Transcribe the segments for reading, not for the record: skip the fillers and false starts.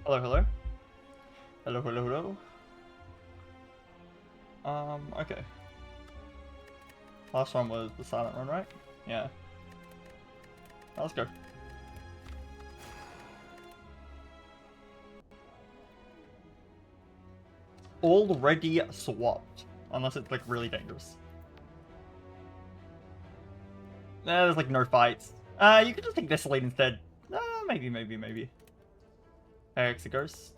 Hello, hello. Hello, hello, hello. Okay. Last one was the silent one, right? Yeah. Let's go. Already swapped. Unless it's like really dangerous. There's like no fights. You could just take this lead instead. Maybe. Hex a ghost.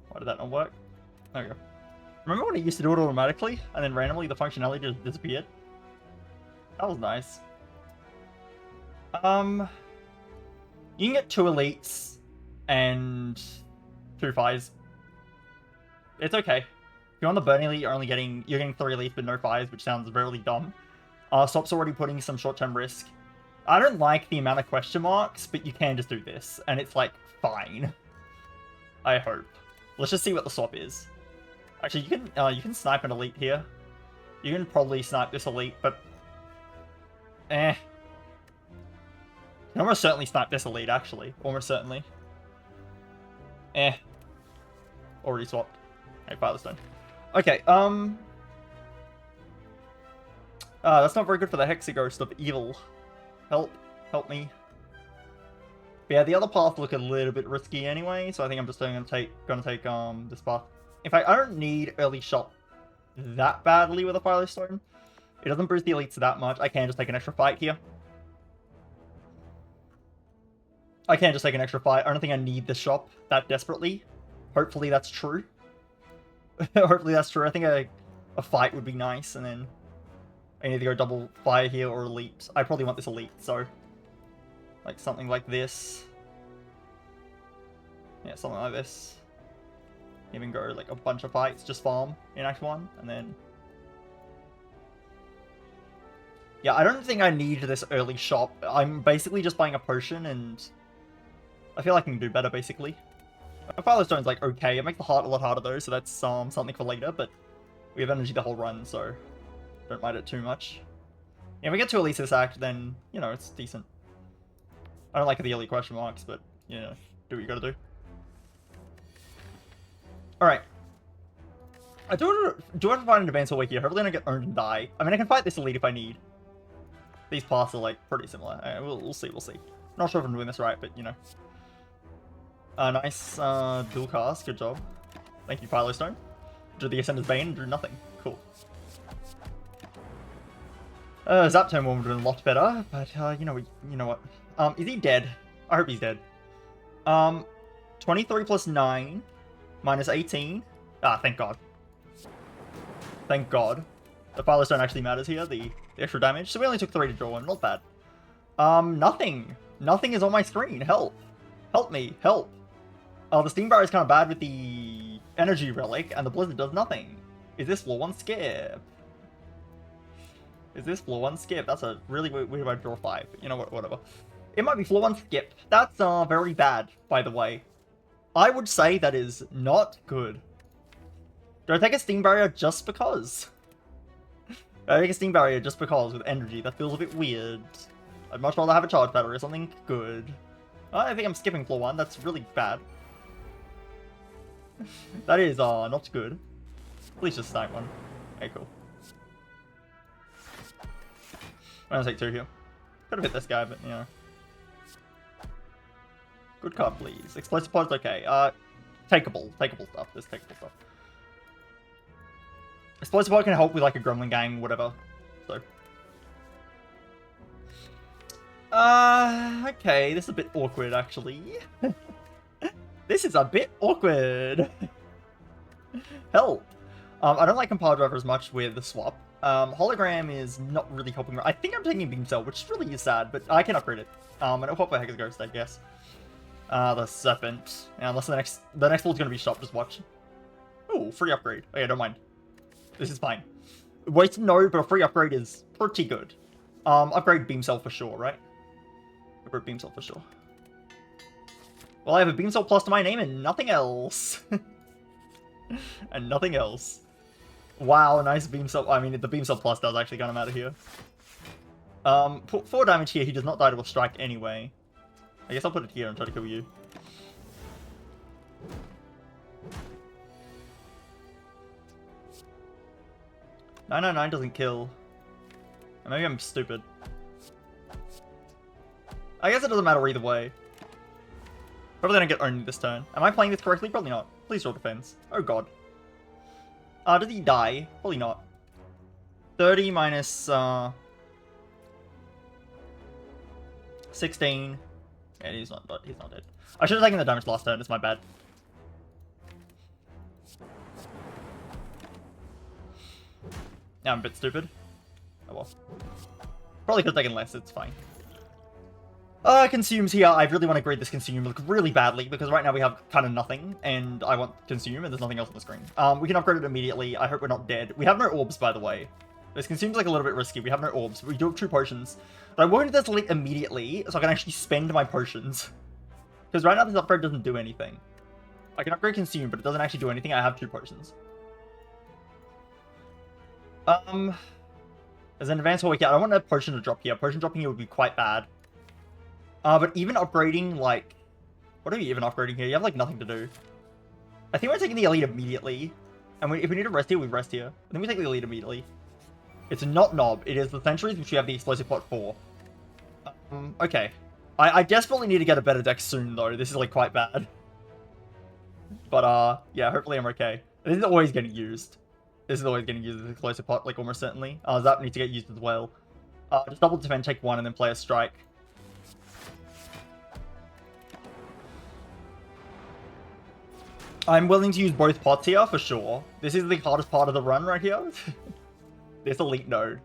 Why did that not work? There we go. Remember when it used to do it automatically, and then randomly the functionality just disappeared? That was nice. You can get 2 elites and 2 fires. It's okay. If you're on the Burning Elite, you're getting 3 elites but no fires, which sounds really dumb. Swap's already putting some short-term risk. I don't like the amount of question marks, but you can just do this, and it's like fine. I hope. Let's just see what the swap is. Actually, you can snipe an elite here. You can probably snipe this elite, but you can almost certainly snipe this elite, actually. Almost certainly. Already swapped. Hey, Firestone. Okay, that's not very good for the Hexaghost of evil. Help me. But yeah, the other paths look a little bit risky anyway, so I think I'm just gonna take this path. In fact, I don't need early shot that badly with a Firestone. It doesn't boost the elites that much. I can just take an extra fight here. I don't think I need the shop that desperately. Hopefully that's true. Hopefully that's true. I think a fight would be nice, and then I need to go double fire here or elite. I probably want this elite, so like something like this. Yeah, something like this. Even go like a bunch of fights, just farm in Act 1, and then yeah, I don't think I need this early shop. I'm basically just buying a potion, and I feel like I can do better, basically. Firestone's like okay. It makes the heart a lot harder though, so that's something for later, but we have energy the whole run, so don't mind it too much. Yeah, if we get to at least this act, then, you know, it's decent. I don't like the early question marks, but, you know, do what you gotta do. Alright. I do have to find an advanced way here. Hopefully I don't get owned and die. I mean, I can fight this elite if I need. These paths are, like, pretty similar. We'll see. Not sure if I'm doing this right, but, you know. Nice dual cast. Good job. Thank you, Firestone. Drew the Ascender's Bane and drew nothing. Cool. Zaptone would have been a lot better, but you know what? Is he dead? I hope he's dead. 23 plus 9 minus 18. Ah, thank God. Thank God. The Firestone actually matters here, the extra damage. So we only took 3 to draw one, not bad. Nothing. Nothing is on my screen. Help. Help me. Help. The Steam Barrier is kind of bad with the Energy Relic, and the Blizzard does nothing. Is this floor 1 skip? Is this floor 1 skip? That's a really weird way to draw 5. But you know what? Whatever. It might be floor 1 skip. That's very bad, by the way. I would say that is not good. Do I take a Steam Barrier just because? Do I take a Steam Barrier just because with energy? That feels a bit weird. I'd much rather have a charge battery or something good. I think I'm skipping floor 1. That's really bad. That is not good. Please just snipe one. Okay, cool. I'm gonna take 2 here. Could have hit this guy, but you know. Good card, please. Explosive pod's okay. Takeable stuff. There's takeable stuff. Explosive pod can help with like a Gremlin gang, whatever. So. Okay, this is a bit awkward actually. This is a bit awkward. Help. I don't like Compile Driver as much with the swap. Hologram is not really helping. I think I'm taking Beam Cell, which really is sad, but I can upgrade it. And it'll help my Hex Ghost, I guess. The Serpent. Yeah, unless the next one's gonna be shop, just watch. Ooh, free upgrade. Okay, don't mind. This is fine. Wait, no, but a free upgrade is pretty good. Upgrade Beam Cell for sure, right? Upgrade Beam Cell for sure. Well, I have a Beam Cell Plus to my name and nothing else. And nothing else. Wow, nice Beam Cell. I mean, the Beam Cell Plus does actually kind of matter here. 4 damage here. He does not die to a strike anyway. I guess I'll put it here and try to kill you. "999 doesn't kill. Maybe I'm stupid. I guess it doesn't matter either way. Probably don't get owned this turn. Am I playing this correctly? Probably not. Please roll defense. Oh god. Does he die? Probably not. 30 minus 16. Yeah, he's not dead. I should have taken the damage last turn, it's my bad. Yeah, I'm a bit stupid. Oh well. Probably could have taken less, it's fine. Consumes here. I really want to grade this consume like really badly because right now we have kind of nothing and I want consume and there's nothing else on the screen. We can upgrade it immediately. I hope we're not dead. We have no orbs, by the way. This consumes like a little bit risky. We have no orbs, but we do have 2 potions. But I wanted this elite immediately so I can actually spend my potions. Because right now this upgrade doesn't do anything. I can upgrade consume, but it doesn't actually do anything. I have 2 potions. There's an advanced hallway here. I don't want a potion to drop here. Potion dropping here would be quite bad. But even upgrading, like... What are you even upgrading here? You have, like, nothing to do. I think we're taking the elite immediately. And if we need to rest here, we rest here. I think we take the elite immediately. It's not Knob. It is the Centuries, which we have the explosive pot for. Okay. I desperately need to get a better deck soon, though. This is, like, quite bad. But, yeah, hopefully I'm okay. This is always getting used. This is always getting used as an explosive pot, like, almost certainly. That needs to get used as well. Just double defend, take 1, and then play a strike. I'm willing to use both pots here, for sure. This is the hardest part of the run right here. This elite node.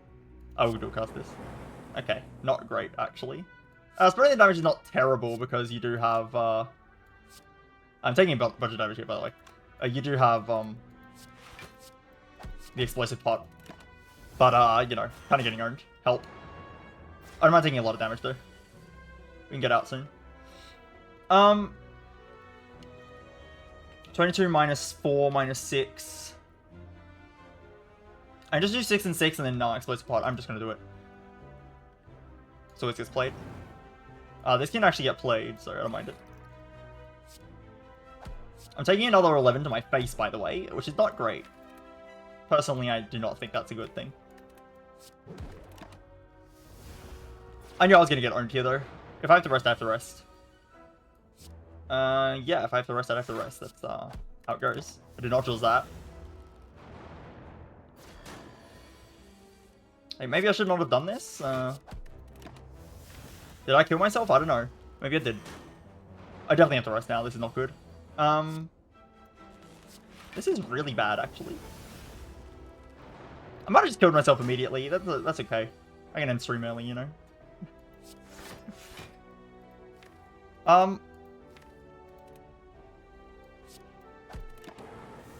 I will dual cast this. Okay, not great, actually. Spreading the damage is not terrible, because you do have, I'm taking a bunch of damage here, by the way. You do have, the explosive pot. But, you know, kind of getting owned. Help. I don't mind taking a lot of damage, though. We can get out soon. 22 minus 4 minus 6. I just do 6 and 6 and then explosive pot. I'm just gonna do it. So it gets played. This can actually get played, so I don't mind it. I'm taking another 11 to my face, by the way, which is not great. Personally, I do not think that's a good thing. I knew I was gonna get owned here, though. If I have to rest, I have to rest. Yeah, if I have to rest, I have to rest. That's, how it goes. I did not choose that. Hey, maybe I should not have done this. Did I kill myself? I don't know. Maybe I did. I definitely have to rest now. This is not good. This is really bad, actually. I might have just killed myself immediately. That's okay. I can end stream early, you know.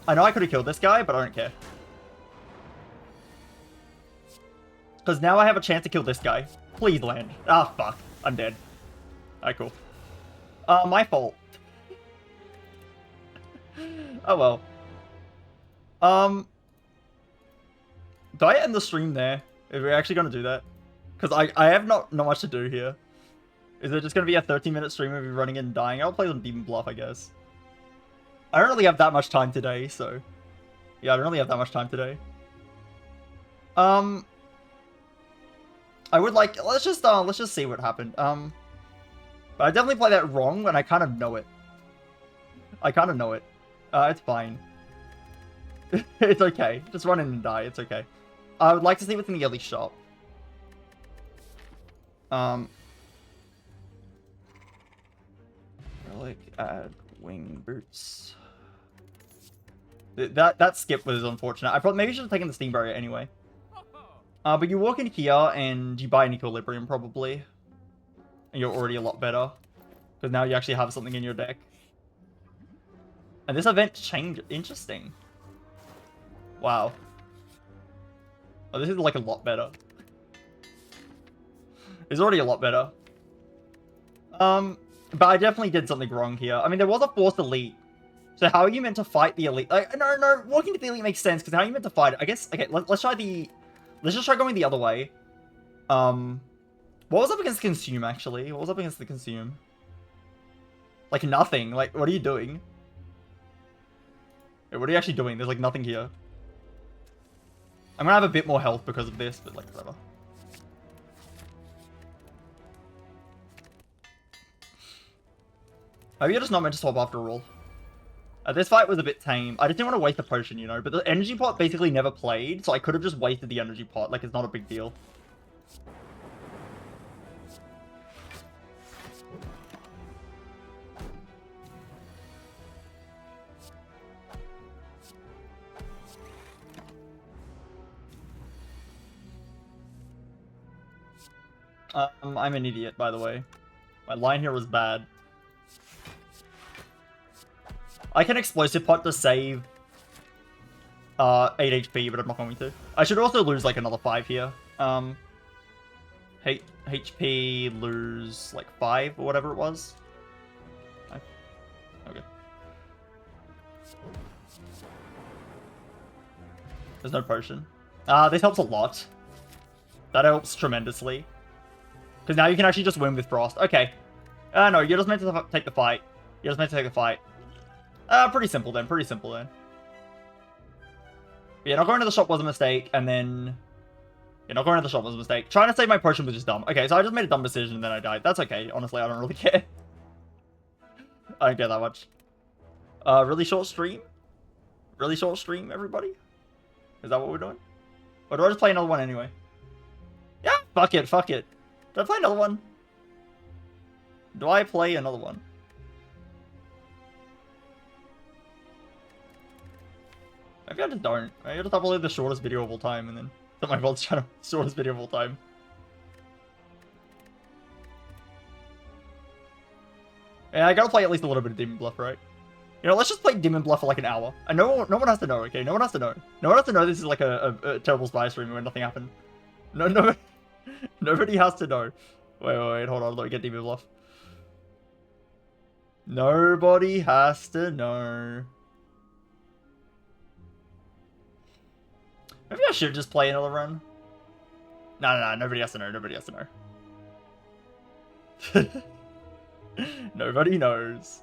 I know I could have killed this guy, but I don't care. Because now I have a chance to kill this guy. Please land. Ah, fuck. I'm dead. Alright, cool. My fault. Oh, well. Do I end the stream there? If we're actually going to do that? Because I have not much to do here. Is it just going to be a 13-minute stream of me running in and dying? I'll play some Demon Bluff, I guess. I don't really have that much time today, so... Yeah, I don't really have that much time today. I would like... Let's just see what happened. But I definitely played that wrong, and I kind of know it. I kind of know it. It's fine. It's okay. Just run in and die. It's okay. I would like to see what's in the early shop. Relic, add wing boots. That skip was unfortunate. I probably maybe should have taken the steam barrier anyway. But you walk in here and you buy an equilibrium probably. And you're already a lot better. Because now you actually have something in your deck. And this event changed. Interesting. Wow. Oh, this is like a lot better. It's already a lot better. But I definitely did something wrong here. I mean, there was a forced elite. So how are you meant to fight the elite? Like, no, walking to the elite makes sense, because how are you meant to fight it? I guess, okay, let's try the... Let's just try going the other way. What was up against Consume, actually? What was up against the Consume? Like, nothing. Like, what are you doing? Wait, what are you actually doing? There's, like, nothing here. I'm gonna have a bit more health because of this, but, like, whatever. Maybe you're just not meant to swap after all. This fight was a bit tame. I just didn't want to waste the potion, you know? But the energy pot basically never played, so I could have just wasted the energy pot. Like, it's not a big deal. I'm an idiot, by the way. My line here was bad. I can explosive pot to save 8 HP, but I'm not going to. I should also lose like another 5 here. HP lose like 5 or whatever it was. Okay. There's no potion. This helps a lot. That helps tremendously. Because now you can actually just win with Frost. Okay. No, you're just meant to take the fight. You're just meant to take the fight. Pretty simple then. Pretty simple then. Yeah, not going to the shop was a mistake, and then... Yeah, not going to the shop was a mistake. Trying to save my potion was just dumb. Okay, so I just made a dumb decision and then I died. That's okay. Honestly, I don't really care. I don't care that much. Really short stream? Really short stream, everybody? Is that what we're doing? Or do I just play another one anyway? Yeah, fuck it, fuck it. Do I play another one? Do I play another one? Maybe I just don't. Maybe I just upload the shortest video of all time and then put my VOD's channel shortest video of all time. Yeah, I gotta play at least a little bit of Demon Bluff, right? You know, let's just play Demon Bluff for like an hour. And no one has to know, okay? No one has to know. No one has to know this is like a terrible spy stream where nothing happened. No, nobody has to know. Wait, hold on, let me get Demon Bluff. Nobody has to know. Maybe I should just play another run. No, nobody has to know, nobody has to know. Nobody knows.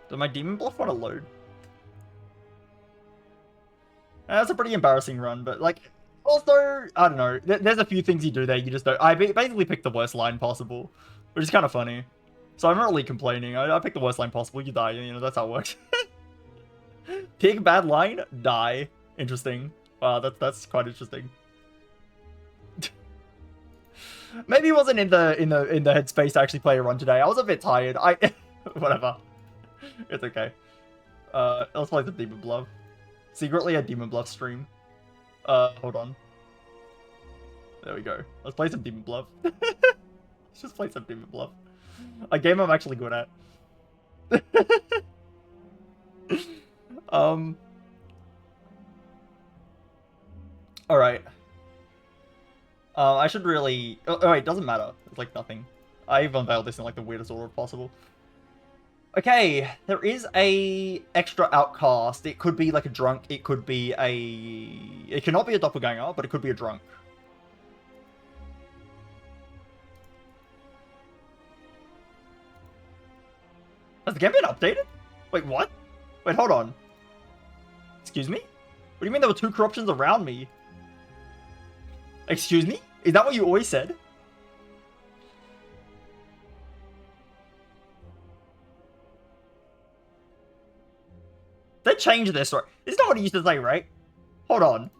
Does my Demon Bluff want to load? That's a pretty embarrassing run, but like, also, I don't know. There's a few things you do there, you just don't. I basically picked the worst line possible, which is kind of funny. So I'm not really complaining. I picked the worst line possible, you die, you know, that's how it works. Pick bad line, die. Interesting. Wow, that's quite interesting. Maybe he wasn't in the headspace to actually play a run today. I was a bit tired. Whatever. It's okay. Let's play some Demon Bluff. Secretly a Demon Bluff stream. Hold on. There we go. Let's play some Demon Bluff. Let's just play some Demon Bluff. A game I'm actually good at. Alright. I should really... Oh, wait, doesn't matter. It's like nothing. I've unveiled this in like the weirdest order possible. Okay, there is a extra outcast. It could be like a drunk. It could be a... It cannot be a doppelganger, but it could be a drunk. Has the game been updated? Wait, what? Wait, hold on. Excuse me? What do you mean there were 2 corruptions around me? Excuse me? Is that what you always said? They changed this, right? This is not what it used to say, right? Hold on.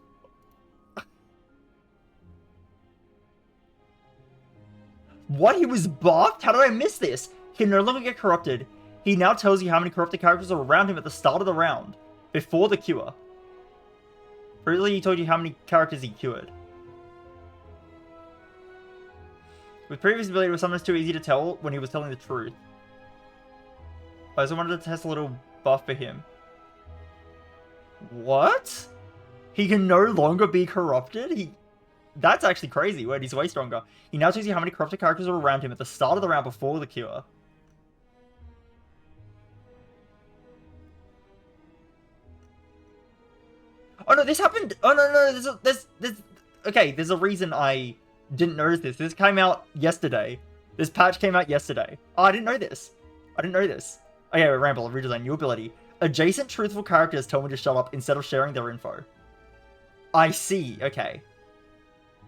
What? He was buffed? How did I miss this? He can no longer get corrupted. He now tells you how many corrupted characters are around him at the start of the round, before the cure. Previously, he told you how many characters he cured. With previous ability, it was sometimes too easy to tell when he was telling the truth. I also wanted to test a little buff for him. What? He can no longer be corrupted? That's actually crazy. Wait, he's way stronger. He now tells you how many corrupted characters are around him at the start of the round before the cure. Oh no, this happened. Oh no, there's. Okay, there's a reason I didn't notice this. This came out yesterday. This patch came out yesterday. Oh, I didn't know this. I didn't know this. Okay, Ramble, redesign, new ability. Adjacent truthful characters tell me to shut up instead of sharing their info. I see, okay.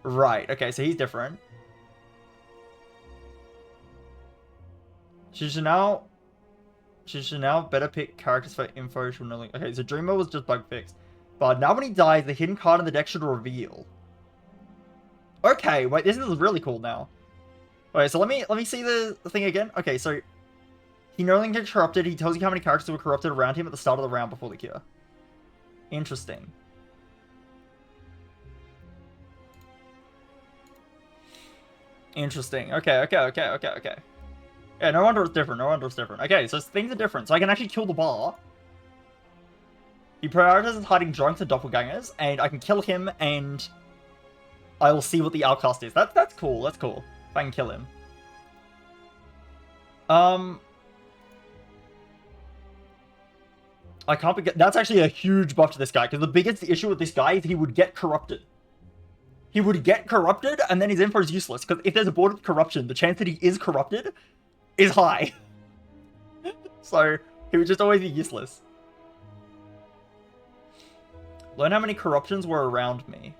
Right, okay, so he's different. She should now better pick characters for info. Okay, so Dreamer was just bug fixed. But now when he dies, the hidden card in the deck should reveal. Okay, wait, this is really cool now. Okay, so let me see the thing again. Okay, so he no longer gets corrupted. He tells you how many characters were corrupted around him at the start of the round before the cure. Interesting. Interesting. Okay. Yeah, no wonder it's different. Okay, so things are different. So I can actually kill the bar. He prioritizes hiding drunks and doppelgangers, and I can kill him, and I will see what the outcast is. That's cool. That's cool. If I can kill him. I can't be. That's actually a huge buff to this guy, because the biggest issue with this guy is he would get corrupted. He would get corrupted, and then his info is useless, because if there's a board with corruption, the chance that he is corrupted is high. So, he would just always be useless. Learn how many corruptions were around me.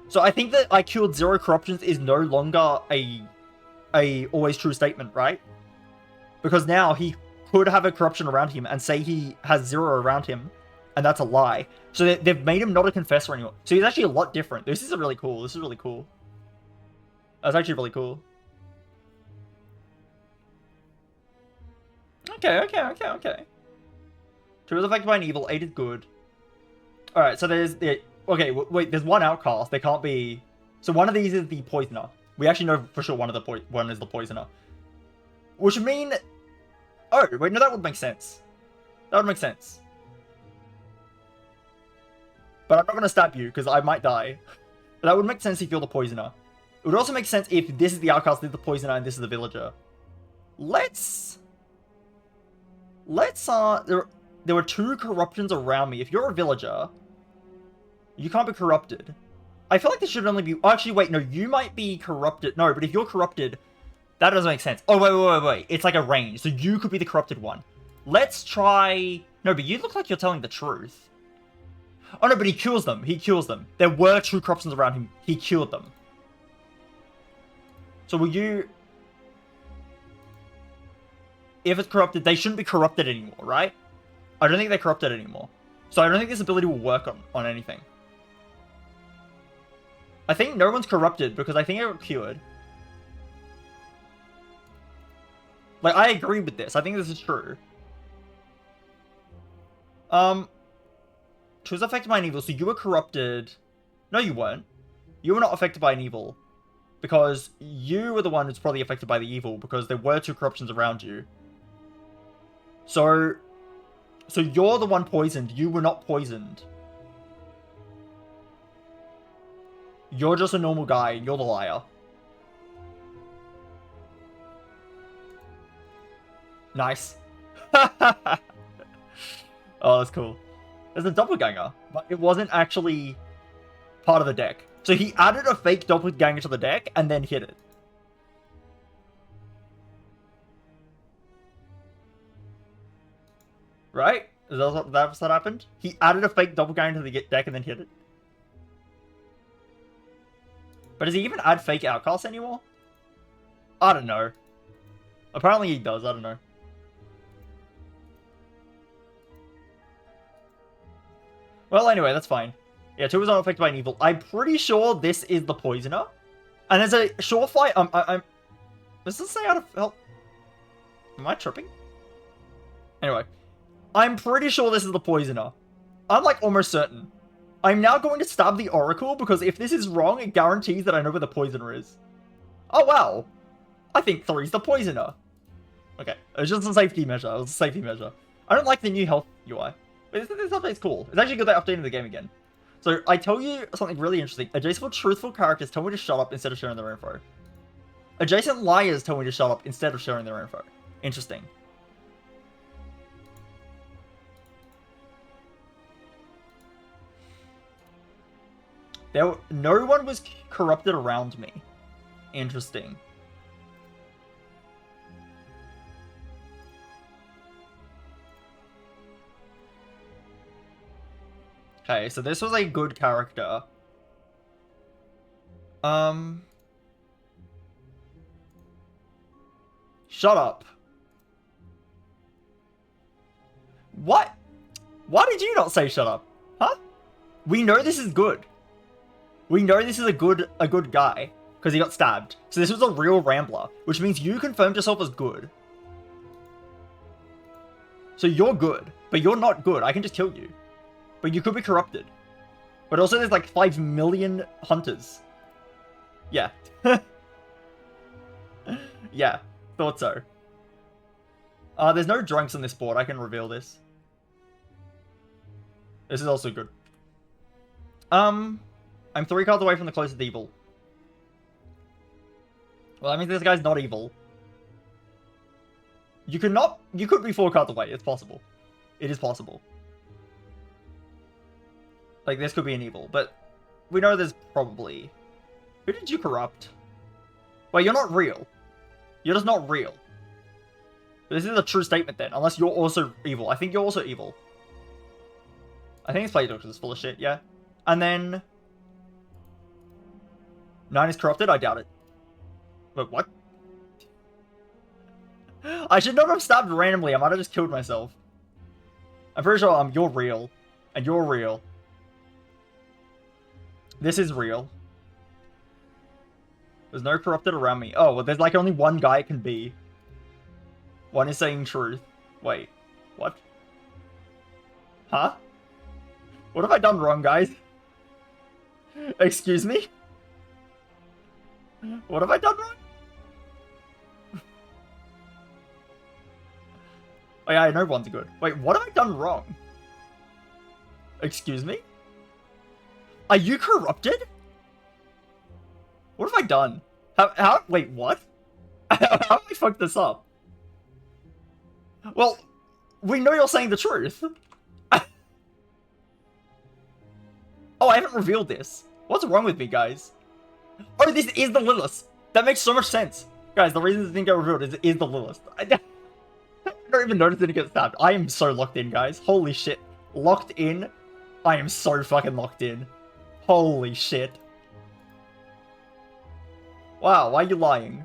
So I think that I killed 0 corruptions is no longer a always true statement, right? Because now he could have a corruption around him and say he has 0 around him, and that's a lie. So they've made him not a confessor anymore. So he's actually a lot different. This is really cool. This is really cool. That's actually really cool. Okay. Two is affected by an evil, 8 is good. Alright, so there's the... Okay, wait, there's one outcast. There can't be... So one of these is the poisoner. We actually know for sure one is the poisoner. Which would mean... Oh, wait, no, that would make sense. That would make sense. But I'm not going to stab you, because I might die. But that would make sense if you're the poisoner. It would also make sense if this is the outcast, this is the poisoner, and this is the villager. There were 2 corruptions around me. If you're a villager, you can't be corrupted. I feel like this should only be... Oh, actually, wait, no, you might be corrupted. No, but if you're corrupted, that doesn't make sense. Oh, wait. It's like a range, so you could be the corrupted one. Let's try... No, but you look like you're telling the truth. Oh, no, but he kills them. There were 2 corruptions around him. He killed them. So will you... If it's corrupted, they shouldn't be corrupted anymore, right? I don't think they're corrupted anymore. So I don't think this ability will work on anything. I think no one's corrupted because I think it got cured. Like, I agree with this. I think this is true. She was affected by an evil, so you were corrupted. No, you weren't. You were not affected by an evil. Because you were the one who's probably affected by the evil, because there were 2 corruptions around you. So you're the one poisoned. You were not poisoned. You're just a normal guy. You're the liar. Nice. Oh, that's cool. There's a doppelganger, but it wasn't actually part of the deck. So he added a fake doppelganger to the deck and then hit it. Right? Is that what happened? He added a fake doppelganger to the deck and then hit it. But does he even add fake outcasts anymore? I don't know. Apparently he does, I don't know. Well, anyway, that's fine. Yeah, 2 was not affected by an evil. I'm pretty sure this is the poisoner. And there's a surefire... Does this say out of help? Am I tripping? Anyway. I'm pretty sure this is the poisoner. I'm like almost certain. I'm now going to stab the Oracle because if this is wrong, it guarantees that I know where the poisoner is. Oh, wow. I think 3's the poisoner. Okay, it was just a safety measure. It was a safety measure. I don't like the new health UI. But this update's cool. It's actually good they updated the game again. So, I tell you something really interesting. Adjacent truthful characters tell me to shut up instead of sharing their info. Adjacent liars tell me to shut up instead of sharing their info. Interesting. No one was corrupted around me. Interesting. Okay, so this was a good character. Shut up. What? Why did you not say shut up? Huh? We know this is good. We know this is a good guy. Because he got stabbed. So this was a real Rambler. Which means you confirmed yourself as good. So you're good. But you're not good. I can just kill you. But you could be corrupted. But also there's like 5 million hunters. Yeah. Yeah. Thought so. There's no drunks on this board. I can reveal this. This is also good. I'm 3 cards away from the closest evil. Well, that means this guy's not evil. You could be 4 cards away. It's possible. It is possible. Like, this could be an evil, but we know there's probably... Who did you corrupt? Wait, you're not real. You're just not real. This is a true statement then, unless you're also evil. I think you're also evil. I think it's Play Doctor is full of shit, yeah. And then... 9 is corrupted? I doubt it. Wait, what? I should not have stabbed randomly. I might have just killed myself. I'm pretty sure you're real. And you're real. This is real. There's no corrupted around me. Oh, well, there's like only one guy it can be. One is saying truth. Wait, what? Huh? What have I done wrong, guys? Excuse me? What have I done wrong? Oh yeah, I know one's good. Wait, what have I done wrong? Excuse me? Are you corrupted? What have I done? Wait, what? How have I fucked this up? Well, we know you're saying the truth. Oh, I haven't revealed this. What's wrong with me, guys? Oh, this is the Lilith. That makes so much sense. Guys, the reason this didn't get revealed is the Lilith. I don't even notice it get stabbed. I am so locked in, guys. Holy shit. Locked in? I am so fucking locked in. Holy shit. Wow, why are you lying?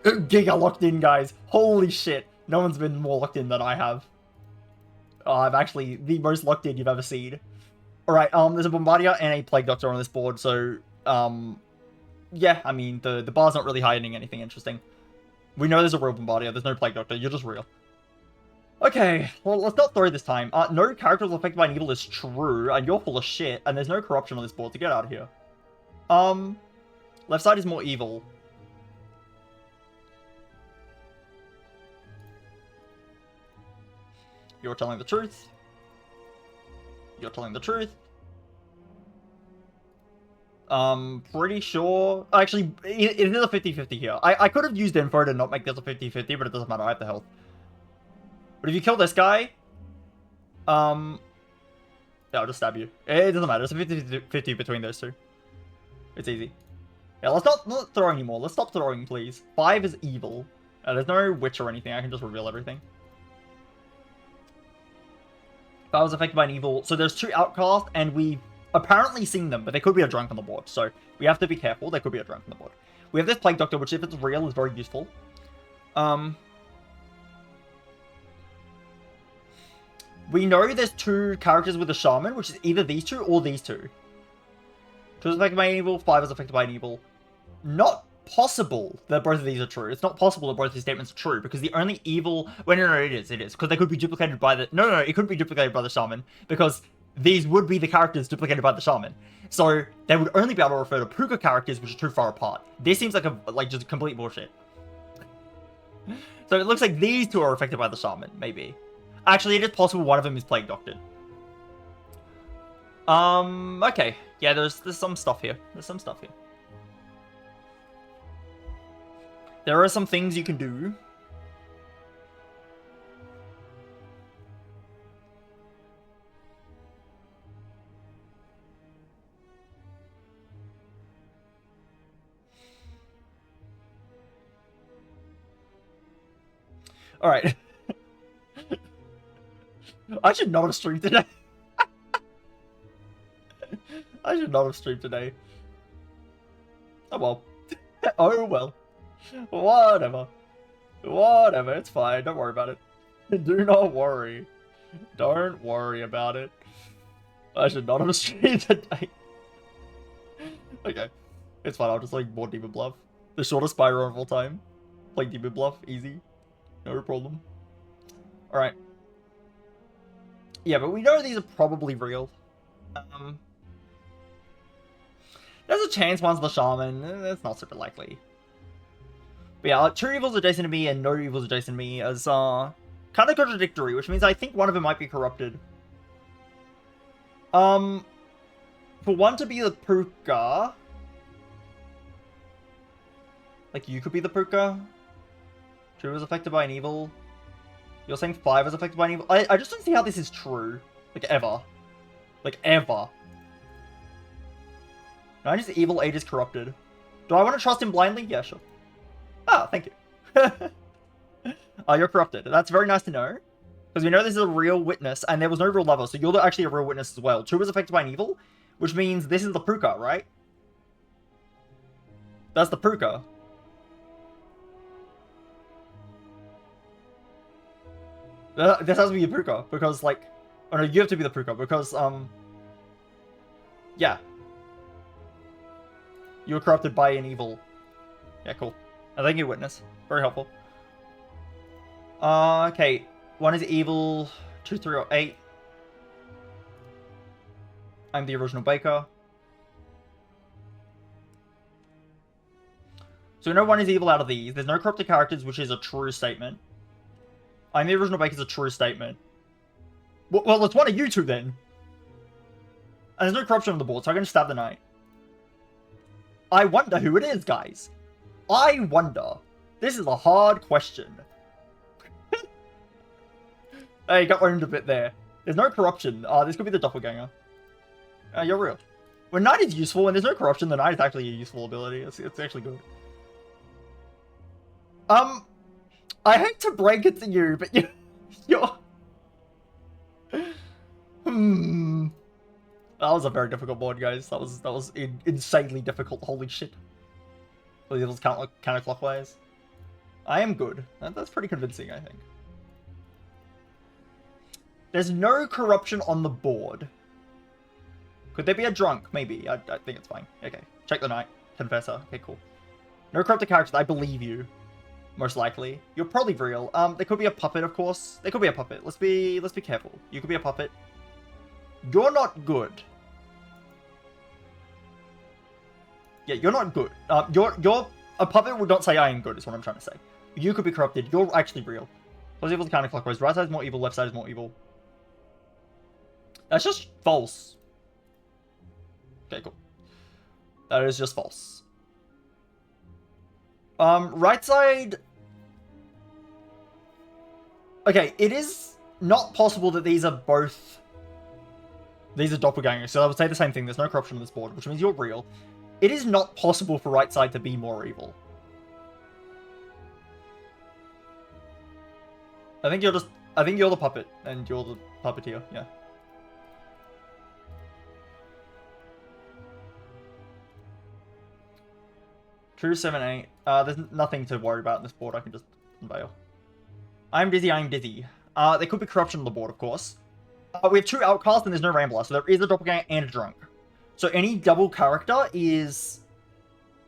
Giga locked in, guys. Holy shit. No one's been more locked in than I have. Oh, I'm actually the most locked in you've ever seen. Alright, there's a Bombardier and a Plague Doctor on this board, so, yeah, I mean, the bar's not really hiding anything interesting. We know there's a real Bombardier, there's no Plague Doctor, you're just real. Okay, well, let's not throw this time. No characters affected by an evil is true, and you're full of shit, and there's no corruption on this board, to get out of here. Left side is more evil. You're telling the truth. You're telling the truth. Pretty sure... Actually, it is a 50-50 here. I could have used info to not make this a 50-50, but it doesn't matter, I have the health. But if you kill this guy... Yeah, I'll just stab you. It doesn't matter, it's a 50-50 between those two. It's easy. Yeah, let's not throw anymore. Let's stop throwing, please. 5 is evil. There's no witch or anything, I can just reveal everything. I was affected by an evil. So there's 2 outcasts, and we've apparently seen them, but there could be a drunk on the board. So we have to be careful. There could be a drunk on the board. We have this Plague Doctor, which if it's real is very useful. We know there's 2 characters with a Shaman, which is either these 2 or these 2. 2 is affected by an evil, 5 is affected by an evil. Not possible that both of these are true. It's not possible that both of these statements are true, because the only evil... Well, no, it is, because they could be duplicated by the... No, it couldn't be duplicated by the Shaman, because these would be the characters duplicated by the Shaman. So, they would only be able to refer to Puka characters, which are too far apart. This seems like just complete bullshit. So, it looks like these 2 are affected by the Shaman, maybe. Actually, it is possible one of them is Plague Doctored. Okay. Yeah, there's some stuff here. There's some stuff here. There are some things you can do. Alright. I should not have streamed today. I should not have streamed today. Oh well. Oh well. Whatever. Whatever, it's fine. Don't worry about it. Do not worry. Don't worry about it. I should not have streamed today. Okay. It's fine, I'll just like more Demon Bluff. The shortest buy run of all time. Play Demon Bluff, easy. No problem. Alright. Yeah, but we know these are probably real. There's a chance one's the Shaman. That's not super likely. But yeah, 2 evils adjacent to me and no evils adjacent to me is kind of contradictory, which means I think one of them might be corrupted. For one to be the Puka... Like, you could be the Puka. 2 was affected by an evil. You're saying 5 was affected by an evil? I just don't see how this is true. Like, ever. Like, ever. 9 is evil, 8 is corrupted. Do I want to trust him blindly? Yeah, sure. Ah, thank you. You're corrupted. That's very nice to know. Because we know this is a real witness, and there was no real lover, so you're actually a real witness as well. 2 was affected by an evil, which means this is the Puka, right? That's the Puka. This has to be a Puka, because, like... Oh no, you have to be the Puka, because, yeah. You were corrupted by an evil. Yeah, cool. Thank you, witness. Very helpful. Okay. 1 is evil, 2, 3, or 8. I'm the original baker. So we know 1 is evil out of these. There's no corrupted characters, which is a true statement. I'm the original baker is a true statement. Well, it's one of you two then. And there's no corruption on the board, so I'm going to stab the knight. I wonder who it is, guys. I wonder. This is a hard question. Hey, you got owned a bit there. There's no corruption. This could be the doppelganger. You're real. When knight is useful, and there's no corruption, the knight is actually a useful ability. It's actually good. I hate to break it to you, but you're... That was a very difficult board, guys. That was insanely difficult. Holy shit. The levels counterclockwise. I am good. That's pretty convincing, I think. There's no corruption on the board. Could there be a drunk? Maybe. I think it's fine. Okay. Check the knight. Confessor. Okay, cool. No corrupted characters. I believe you. Most likely. You're probably real. There could be a puppet, of course. There could be a puppet. Let's be careful. You could be a puppet. You're not good. Yeah, you're not good. You're a puppet would not say I am good, is what I'm trying to say. You could be corrupted. You're actually real. Close evil is counterclockwise. Right side is more evil, left side is more evil. That's just false. Okay, cool. That is just false. Right side... Okay, it is not possible that these are both... These are doppelgangers, so I would say the same thing. There's no corruption on this board, which means you're real. It is not possible for right side to be more evil. I think you're the puppet, and you're the puppeteer, yeah. True 7-8. There's nothing to worry about in this board. I can just unveil. I'm dizzy, I'm dizzy. There could be corruption on the board, of course. We have 2 outcasts and there's no Rambler, so there is a doppelganger and a drunk. So any double character is...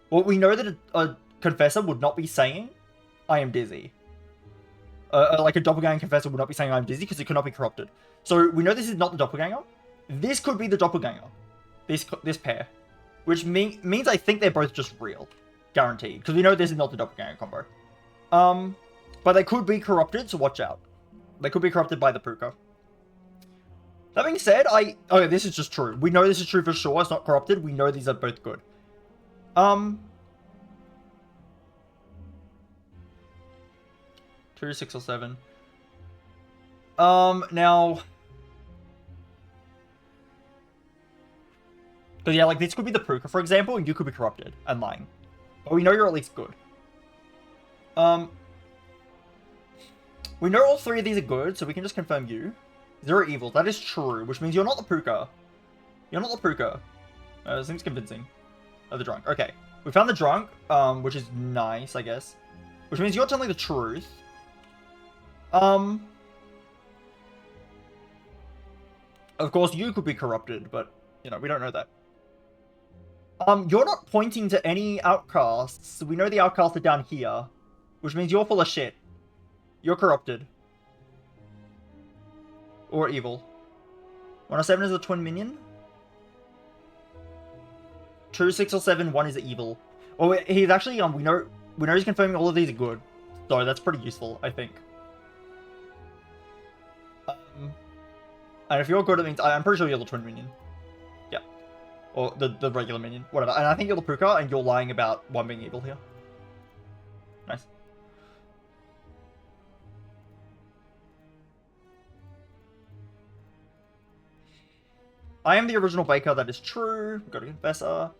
Well, we know that a confessor would not be saying, I am dizzy. Like a doppelganger confessor would not be saying I'm dizzy because it could not be corrupted. So we know this is not the doppelganger. This could be the doppelganger. This pair. Which means I think they're both just real. Guaranteed. Because we know this is not the doppelganger combo. But they could be corrupted, so watch out. They could be corrupted by the Puka. That being said, okay, this is just true. We know this is true for sure. It's not corrupted. We know these are both good. 2, 6, or 7. Now... Because, yeah, like, this could be the Puka, for example, and you could be corrupted and lying. But we know you're at least good. We know all three of these are good, so we can just confirm you. 0 evil. That is true, which means you're not the Puka. You're not the Puka. Seems convincing. Oh, the drunk. Okay. We found the drunk, which is nice, I guess. Which means you're telling the truth. Of course, you could be corrupted, but, you know, we don't know that. You're not pointing to any outcasts. We know the outcasts are down here, which means you're full of shit. You're corrupted. Or evil. 107 is a twin minion. 2, 6, or 7, 1 is evil. Oh, he's actually, we know he's confirming all of these are good. So that's pretty useful, I think. And if you're good, it means, I'm pretty sure you're the twin minion. Yeah. Or the regular minion, whatever. And I think you're the Puka, and you're lying about 1 being evil here. Nice. I am the original Baker, that is true. We've got a Confessor.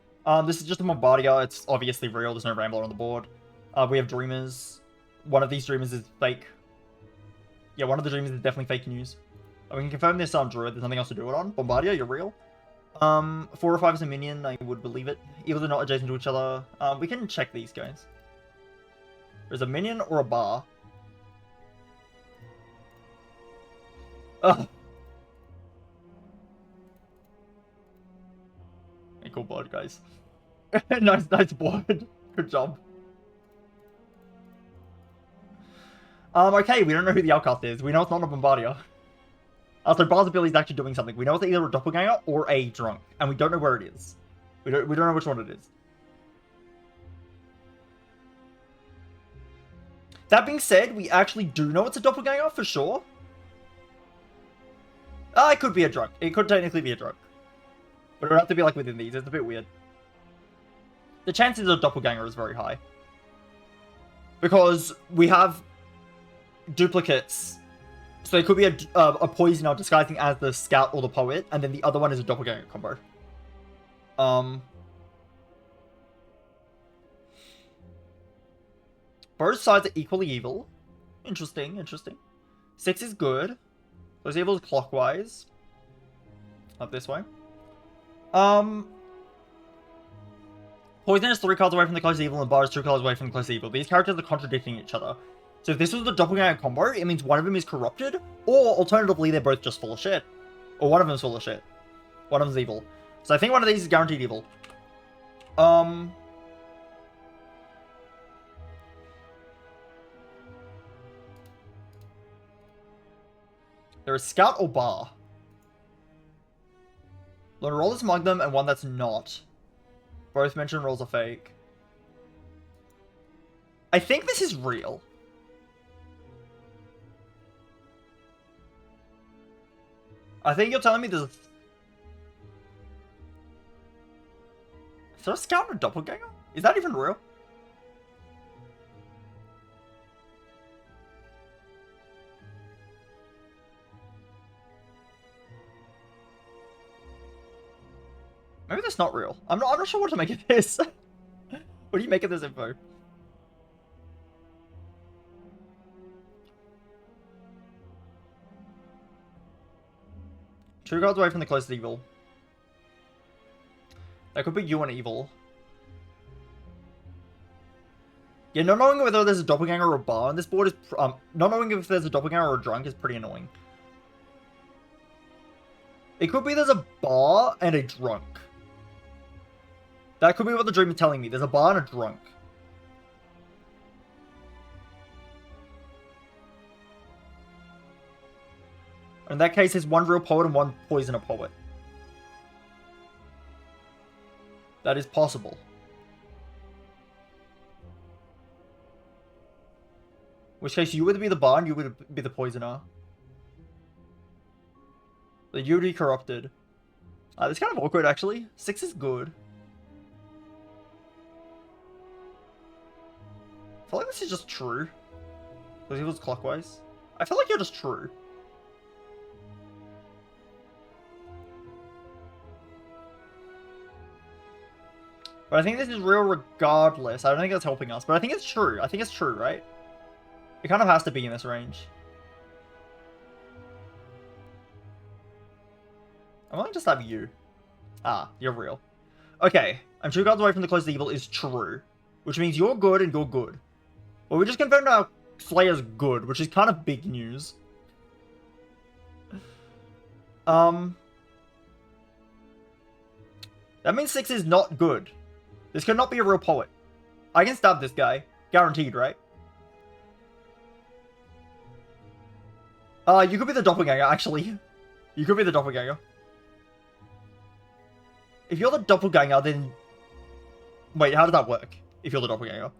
This is just a Bombardier. It's obviously real. There's no Rambler on the board. We have Dreamers. One of these Dreamers is fake. Yeah, one of the Dreamers is definitely fake news. We can confirm this Druid. There's nothing else to do it on. Bombardier, you're real. 4 or 5 is a minion. I would believe it. Either they're not adjacent to each other. We can check these guys. There's a minion or a bar. Ugh. Hey, cool board, guys. nice board. Good job. Okay, we don't know who the outcast is. We know it's not a Bombardier. So Bar's ability is actually doing something. We know it's either a doppelganger or a drunk, and we don't know where it is. We don't know which one it is. That being said, we actually do know it's a doppelganger for sure. It could be a drunk. It could technically be a drunk. But it would have to be like within these. It's a bit weird. The chances of doppelganger is very high. Because we have duplicates. So it could be a poisoner disguising as the scout or the poet, and then the other one is a doppelganger combo. Both sides are equally evil. Interesting. 6 is good. Those evils clockwise. Up this way. Poison is 3 cards away from the close evil, and Bar is 2 cards away from the close evil. These characters are contradicting each other. So if this was the doppelganger combo, it means one of them is corrupted, or alternatively, they're both just full of shit. Or one of them's full of shit. One of them's evil. So I think one of these is guaranteed evil. There is Scout or Bar. Learn a roll that's among them and one that's not. Both mention rolls are fake. I think this is real. I think you're telling me there's... Is there a Scout and a doppelganger? Is that even real? Maybe that's not real. I'm not sure what to make of this. What do you make of this info? Two cards away from the closest evil. That could be you and evil. Yeah, not knowing whether there's a doppelganger or a bar on this board is... not knowing if there's a doppelganger or a drunk is pretty annoying. It could be there's a bar and a drunk. That could be what the dream is telling me. There's a bar and a drunk. In that case, there's one real poet and one poisoner poet. That is possible. In which case, you would be the bar and you would be the poisoner. The you would be corrupted. It's kind of awkward, actually. 6 is good. I feel like this is just true. Because he was clockwise. I feel like you're just true. But I think this is real regardless. I don't think that's helping us. But I think it's true. I think it's true, right? It kind of has to be in this range. I'm willing to stab you. Ah, you're real. Okay, I'm 2 cards away from the closest evil is true. Which means you're good and you're good. Well, we just confirmed our Slayer's good, which is kind of big news. That means 6 is not good. This could not be a real poet. I can stab this guy. Guaranteed, right? You could be the doppelganger, actually. You could be the doppelganger. If you're the doppelganger, then... Wait, how does that work? If you're the doppelganger?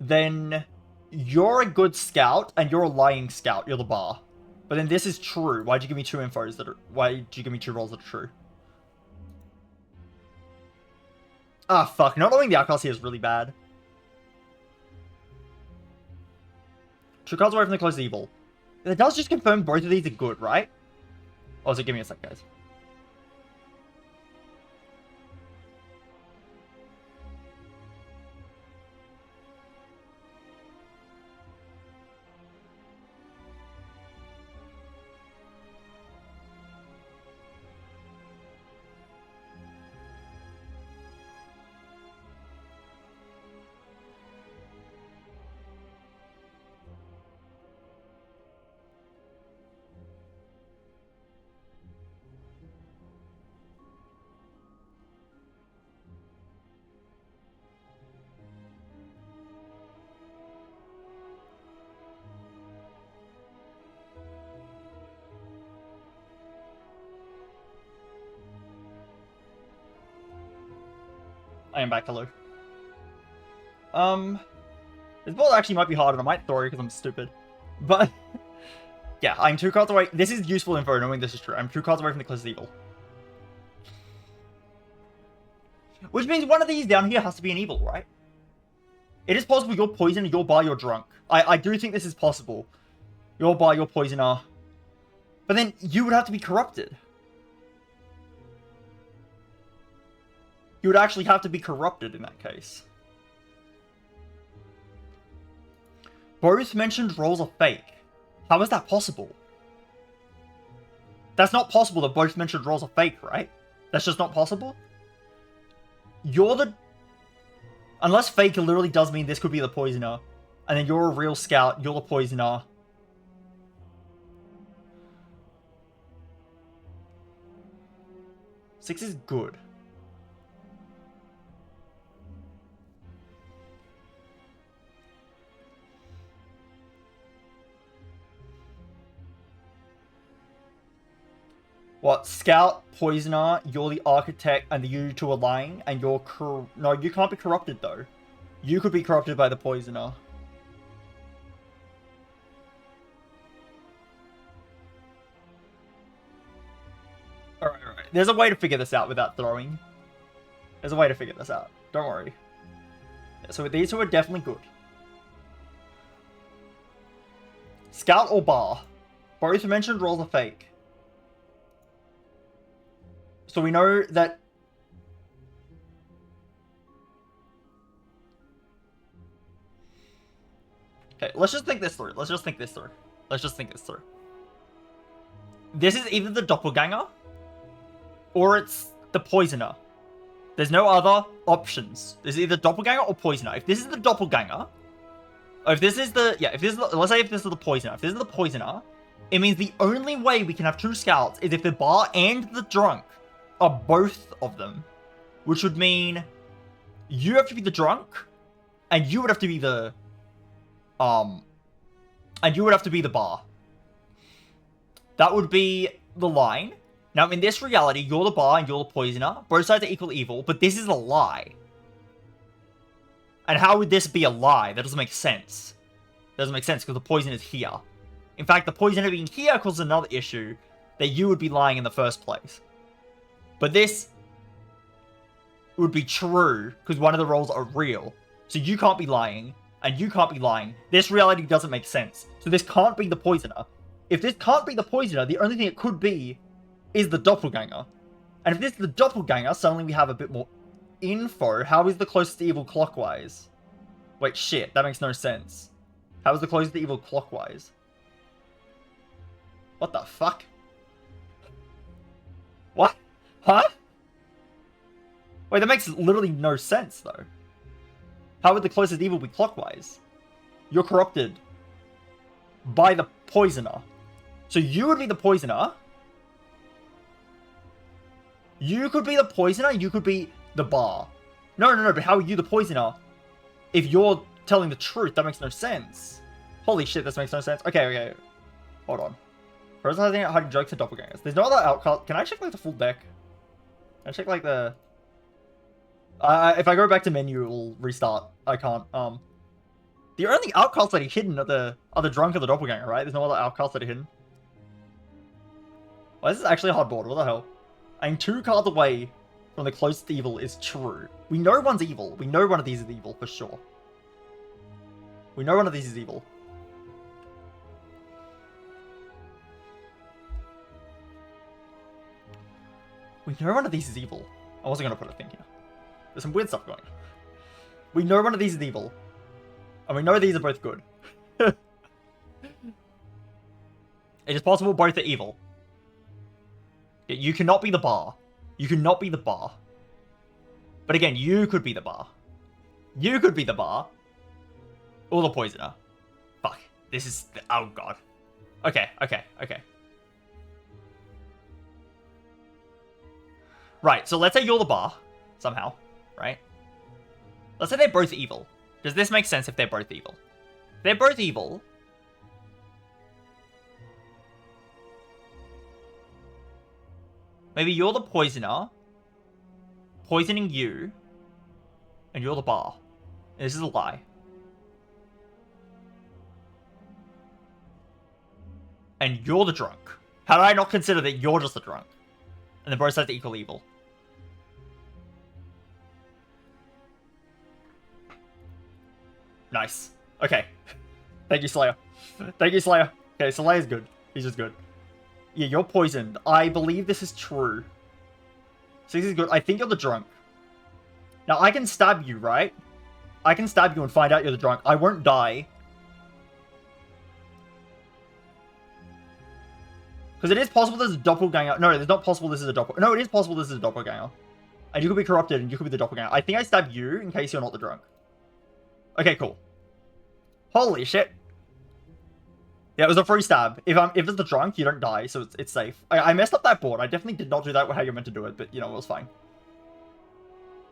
Then you're a good scout, and you're a lying scout. You're the bar. But then this is true. Why'd you give me 2 infos that are... Why'd you give me 2 rolls that are true? Ah, fuck. Not knowing the outcast here is really bad. 2 cards away from the closest evil. It does just confirm both of these are good, right? Oh, so give me a sec, guys. I am back, hello. This ball actually might be harder than I might throw because I'm stupid. But, yeah, I'm 2 cards away. This is useful info knowing this is true. I'm 2 cards away from the closest evil. Which means one of these down here has to be an evil, right? It is possible you're poisoned, you're bar, you're drunk. I do think this is possible. You're bar, you're poisoner. But then you would have to be corrupted. You would actually have to be corrupted in that case. Both mentioned rolls are fake. How is that possible? That's not possible that both mentioned rolls are fake, right? That's just not possible? You're the... Unless fake literally does mean this could be the poisoner. And then you're a real scout, you're the poisoner. Six is good. What? Scout, poisoner, you're the architect, and you two are lying, and you're no, you can't be corrupted, though. You could be corrupted by the poisoner. Alright. There's a way to figure this out without throwing. There's a way to figure this out. Don't worry. So these two are definitely good. Scout or bar. Both mentioned rolls are fake. So we know that... Okay, let's just think this through. Let's just think this through. This is either the doppelganger, or it's the poisoner. There's no other options. There's either doppelganger or poisoner. If this is the doppelganger, or if this is the... Yeah, if this is the... Let's say if this is the poisoner. If this is the poisoner, it means the only way we can have 2 scouts is if the bar and the drunk are both of them. Which would mean you have to be the drunk, and you would have to be the... And you would have to be the bar. That would be the line. Now, in this reality, you're the bar and you're the poisoner. Both sides are equal evil, but this is a lie. And how would this be a lie? That doesn't make sense. That doesn't make sense because the poison is here. In fact, the poisoner being here causes another issue that you would be lying in the first place. But this would be true because one of the roles are real. So you can't be lying, and you can't be lying. This reality doesn't make sense. So this can't be the poisoner. If this can't be the poisoner, the only thing it could be is the doppelganger. And if this is the doppelganger, suddenly we have a bit more info. How is the closest to evil clockwise? Wait, shit, that makes no sense. How is the closest to evil clockwise? What the fuck? Huh? Wait, that makes literally no sense, though. How would the closest evil be clockwise? You're corrupted by the poisoner. So you would be the poisoner. You could be the poisoner, you could be the bar. No, but how are you the poisoner? If you're telling the truth, that makes no sense. Holy shit, this makes no sense. Okay. Hold on. Personalizing hiding jokes and doppelgangers. There's no other outcast. Can I check, like, the full deck? Can I check, like, the... if I go back to menu, it will restart. I can't. The only outcasts that are hidden are the drunk or the doppelganger, right? There's no other outcasts that are hidden. Well, this is actually a hard board. What the hell? I'm 2 cards away from the closest evil is true. We know one's evil. We know one of these is evil, for sure. We know one of these is evil. We know one of these is evil. I wasn't going to put a thing here. There's some weird stuff going on. We know one of these is evil. And we know these are both good. It is possible both are evil. You cannot be the bar. You cannot be the bar. But again, you could be the bar. You could be the bar. Or the poisoner. Fuck. This is... Oh, God. Okay. Right, so let's say you're the bar. Somehow. Right? Let's say they're both evil. Does this make sense if they're both evil? If they're both evil... Maybe you're the poisoner, poisoning you, and you're the bar. And this is a lie. And you're the drunk. How did I not consider that you're just the drunk? And they're both sides equal evil. Nice. Okay. Thank you, Slayer. Thank you, Slayer. Okay, Slayer's good. He's just good. Yeah, you're poisoned. I believe this is true. So this is good. I think you're the drunk. Now, I can stab you, right? I can stab you and find out you're the drunk. I won't die. Because it is possible there's a doppelganger. No, it's not possible this is a doppelganger. No, it is possible this is a doppelganger. And you could be corrupted and you could be the doppelganger. I think I stab you in case you're not the drunk. Okay, cool. Holy shit. Yeah, it was a free stab. If it's the drunk, you don't die, so it's safe. I messed up that board. I definitely did not do that how you're meant to do it, but, you know, it was fine.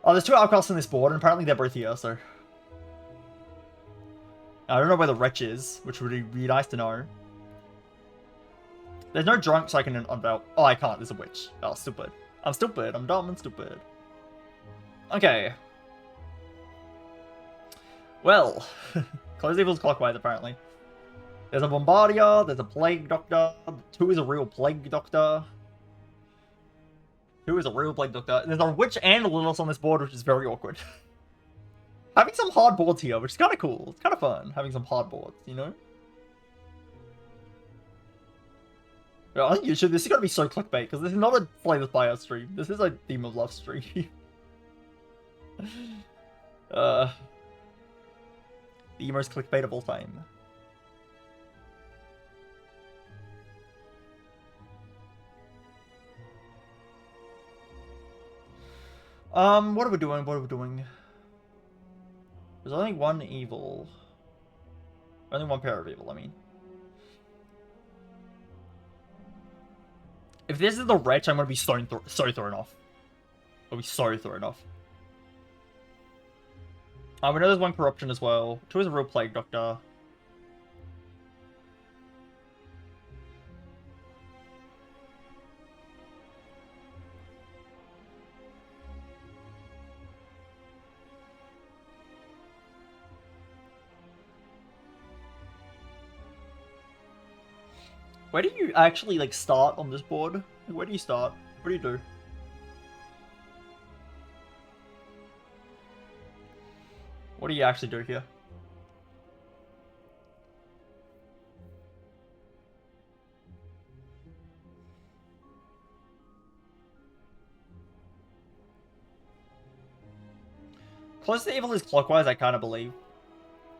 Oh, there's 2 outcasts in this board, and apparently they're both here, so... I don't know where the wretch is, which would be nice to know. There's no drunk, so I can unveil... Oh, I can't. There's a witch. Oh, stupid. I'm stupid. I'm dumb and stupid. Okay. Well. Close evil's clockwise, apparently. There's a Bombardier, there's a Plague Doctor, 2 is a real Plague Doctor. 2 is a real Plague Doctor. There's a Witch and a Lilith on this board, which is very awkward. Having some hard boards here, which is kind of cool. It's kind of fun, having some hard boards, you know? Yeah, I think you should. This is going to be so clickbait, because this is not a Play This By Us stream. This is a Theme of Love stream. The most clickbait of all time. What are we doing? What are we doing? There's only one evil. Only one pair of evil, I mean. If this is the wretch, I'm gonna be so thrown off. I'll be so thrown off. We know there's 1 corruption as well. 2 is a real Plague Doctor. Where do you actually, like, start on this board? Where do you start? What do you do? What do you actually do here? Close to evil is clockwise, I kind of believe.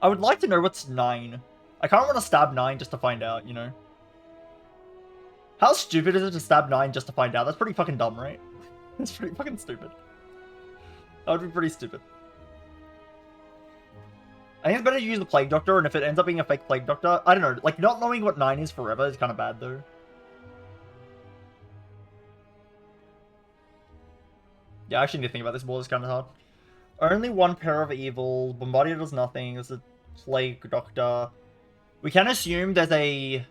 I would like to know what's 9. I kind of want to stab 9 just to find out, you know? How stupid is it to stab 9 just to find out? That's pretty fucking dumb, right? It's pretty fucking stupid. That would be pretty stupid. I think it's better to use the Plague Doctor, and if it ends up being a fake Plague Doctor, I don't know. Like, not knowing what 9 is forever is kind of bad, though. Yeah, I actually need to think about this board. It's kind of hard. Only one pair of evil. Bombardier does nothing. There's a Plague Doctor. We can assume there's a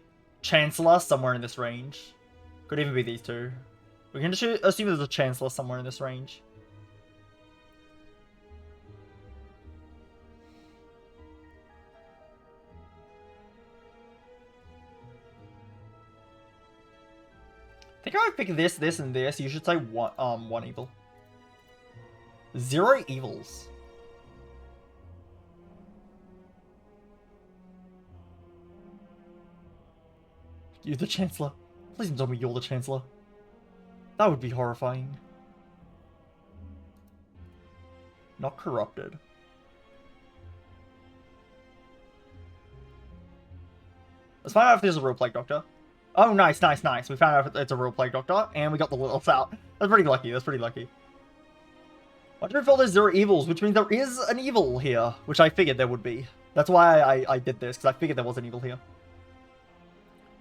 Chancellor somewhere in this range. Could even be these two. We can just assume there's a Chancellor somewhere in this range. I think I would pick this, this, and this. You should say one evil. 0 evils. You're the Chancellor. Please don't tell me you're the Chancellor. That would be horrifying. Not corrupted. Let's find out if there's a real Plague Doctor. Oh, nice, nice, nice. We found out if it's a real Plague Doctor, and we got the littles out. That's pretty lucky, that's pretty lucky. Wonder if all there's 0 evils, which means there is an evil here, which I figured there would be. That's why I did this, because I figured there was an evil here.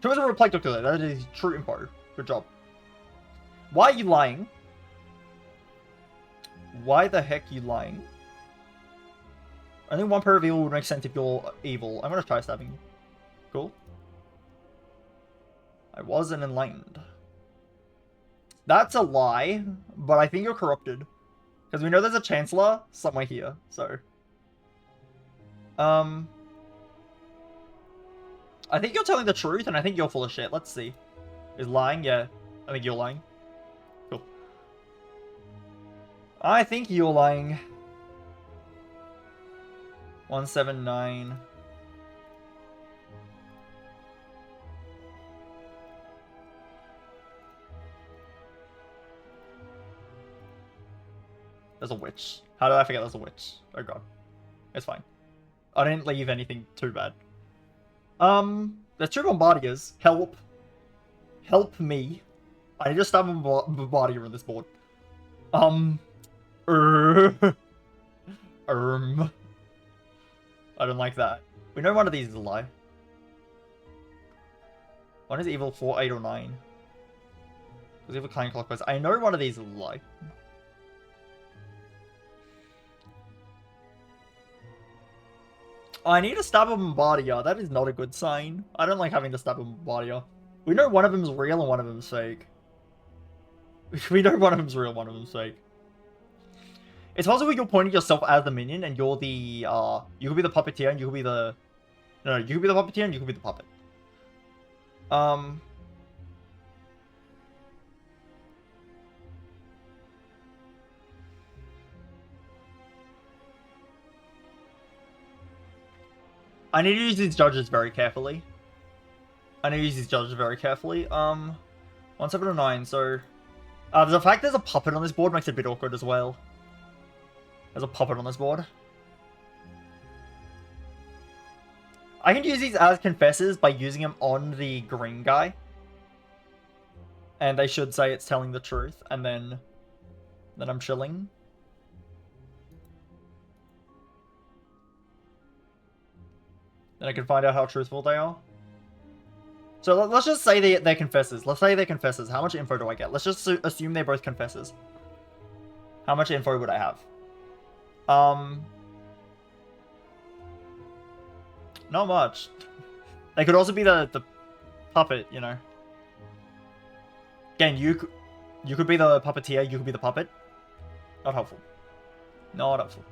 There was a real Plague Doctor there. That is true info. Good job. Why are you lying? Why the heck are you lying? Only one pair of evil would make sense if you're evil. I'm gonna try stabbing you. Cool. I wasn't enlightened. That's a lie, but I think you're corrupted. Because we know there's a Chancellor somewhere here, so... I think you're telling the truth, and I think you're full of shit. Let's see. Is lying? Yeah. I think you're lying. Cool. I think you're lying. 179. There's a witch. How did I forget there's a witch? Oh god. It's fine. I didn't leave anything too bad. There's 2 Bombardiers. Help. Help me. I need to stab a Bombardier on this board. I don't like that. We know one of these is a lie. One is evil 4, 8, or 9. Because evil counterclockwise. I know one of these is a lie. I need to stab a Bombardier. That is not a good sign. I don't like having to stab a Bombardier. We know one of them is real and one of them is fake. We know one of them is real, one of them is fake. It's possible you're pointing yourself as the minion and you're the, you could be the puppeteer and you could be the... No, you could be the puppeteer and you could be the puppet. I need to use these judges very carefully. 1709, so... the fact there's a puppet on this board makes it a bit awkward as well. There's a puppet on this board. I can use these as confessors by using them on the green guy. And they should say it's telling the truth, and then I'm chilling. Then I can find out how truthful they are. So let's just say they're confessors. Let's say they're confessors. How much info do I get? Let's just assume they're both confessors. How much info would I have? Not much. They could also be the puppet, you know. Again, you could be the puppeteer, you could be the puppet. Not helpful. Not helpful.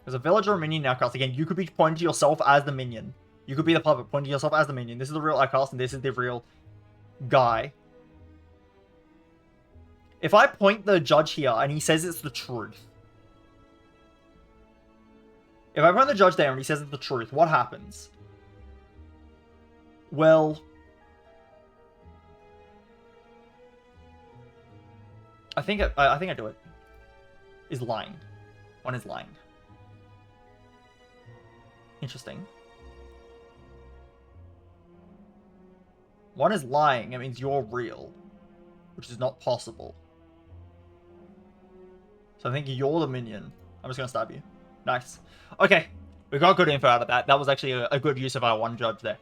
There's a villager or minion outcast. Again, you could be pointing to yourself as the minion. You could be the puppet, pointing to yourself as the minion. This is the real outcast, and this is the real guy. If I point the judge here, and he says it's the truth. If I point the judge there, and he says it's the truth, what happens? Well... I think I do it. Is lying. One is lying. Interesting. One is lying. It means you're real. which is not possible. So I think you're the minion. I'm just gonna stab you. Nice. Okay, we got good info out of that. That was actually a good use of our one judge there.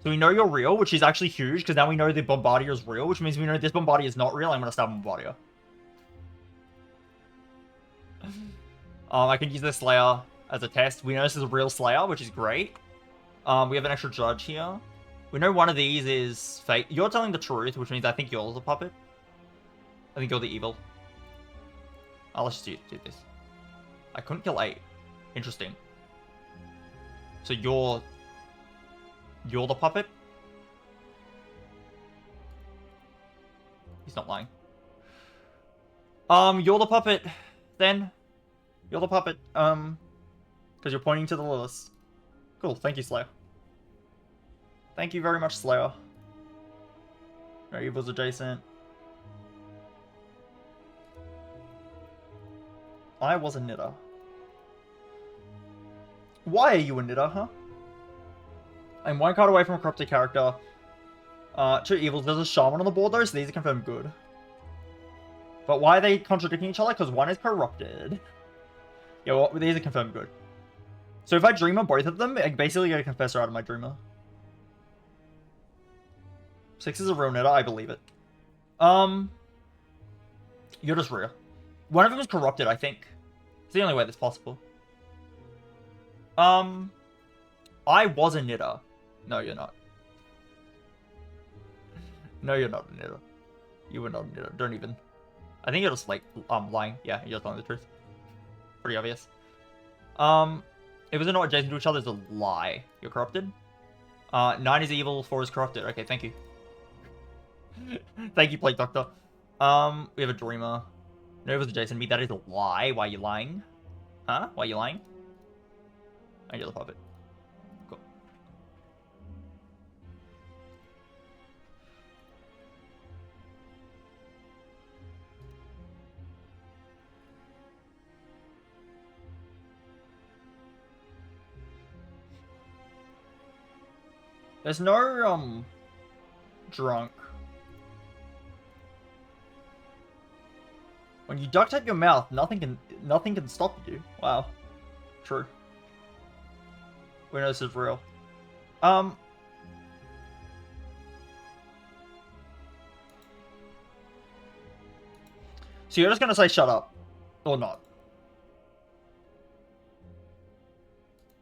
So we know you're real, which is actually huge, because now we know the Bombardier is real, which means we know this Bombardier is not real. I'm gonna stab Bombardier. I can use this Slayer as a test. We know this is a real Slayer, which is great. We have an extra judge here. We know one of these is fake. You're telling the truth, which means I think you're the puppet. I think you're the evil. Let's just do this. I couldn't kill 8. Interesting. So you're the puppet? He's not lying. You're the puppet, then. You're the puppet, because you're pointing to the Lilith. Cool, thank you, Slayer. Thank you very much, Slayer. No evils adjacent. I was a knitter. Why are you a knitter, huh? I'm 1 card away from a corrupted character. 2 evils. There's a shaman on the board though, so these are confirmed good. But why are they contradicting each other? Because one is corrupted. Yeah, well, these are confirmed good. So if I dreamer both of them, I basically get a confessor out of my dreamer. 6 is a real knitter, I believe it. You're just real. One of them is corrupted, I think. It's the only way that's possible. I was a knitter. No, you're not. No, you're not a knitter. You were not a knitter. Don't even. I think you're just like lying. Yeah, you're telling the truth. Pretty obvious. If they're not adjacent to each other, it's a lie. You're corrupted. 9 is evil, 4 is corrupted. Okay, thank you. Thank you, Plague Doctor. We have a dreamer. Nova's adjacent to me. That is a lie. Why are you lying? Huh? Why are you lying? And you're the puppet. Cool. There's no, drunk. When you duct tape your mouth, nothing can stop you. Wow. True. We know this is real. So you're just gonna say shut up. Or not.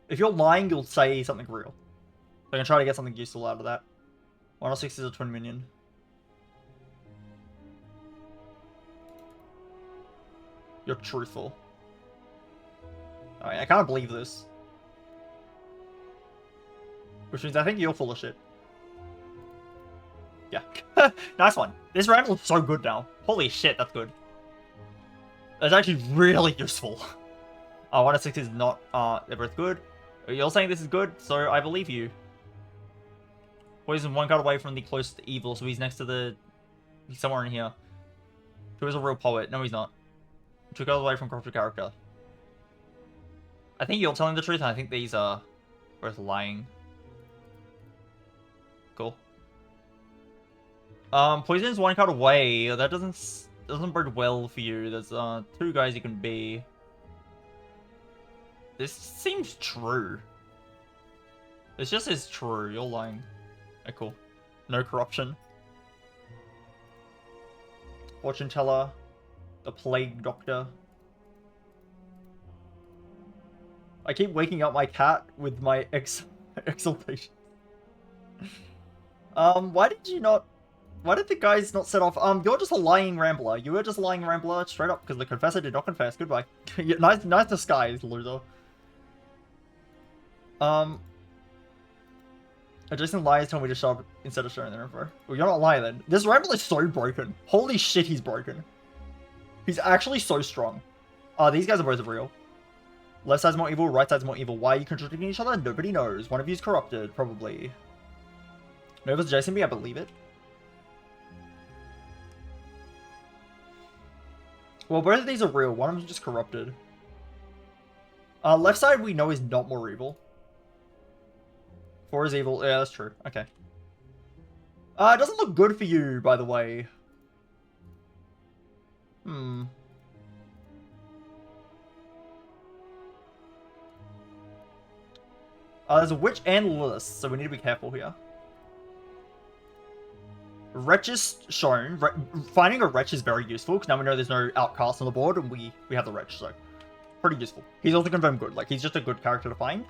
If you're lying, you'll say something real. So I'm gonna try to get something useful out of that. 106 is a twin minion. You're truthful. Alright, I can't believe this. Which means I think you're full of shit. Yeah. Nice one. This round looks so good now. Holy shit, that's good. That's actually really useful. 106 is not, they're both good. You're saying this is good, so I believe you. Poison 1 card away from the closest evil, so he's next to the... He's somewhere in here. 2 is a real poet. No, he's not. 2 cards away from corrupted character. I think you're telling the truth, and I think these are both lying. Cool. Poison's 1 card away. That doesn't bode well for you. There's 2 guys you can be. This seems true. This just is true. You're lying. Okay, cool. No corruption. Fortune teller. The plague doctor. I keep waking up my cat with my exaltation. Why did the guys not set off? You're just a lying rambler. You were just a lying rambler straight up because the confessor did not confess. Goodbye. nice disguise, loser. Adjacent liars tell me to shove instead of showing their info. Well, you're not lying then. This rambler is so broken. Holy shit, he's broken. He's actually so strong. These guys are both real. Left side's more evil, right side's more evil. Why are you contradicting each other? Nobody knows. One of you's corrupted, probably. Nova's adjacent to me, I believe it. Well, both of these are real. One of them's just corrupted. Left side we know is not more evil. 4 is evil. Yeah, that's true. Okay. It doesn't look good for you, by the way. There's a witch and Lilith, so we need to be careful here. Wretch is shown. Finding a wretch is very useful, because now we know there's no outcast on the board, and we have the wretch, so pretty useful. He's also confirmed good. Like, he's just a good character to find.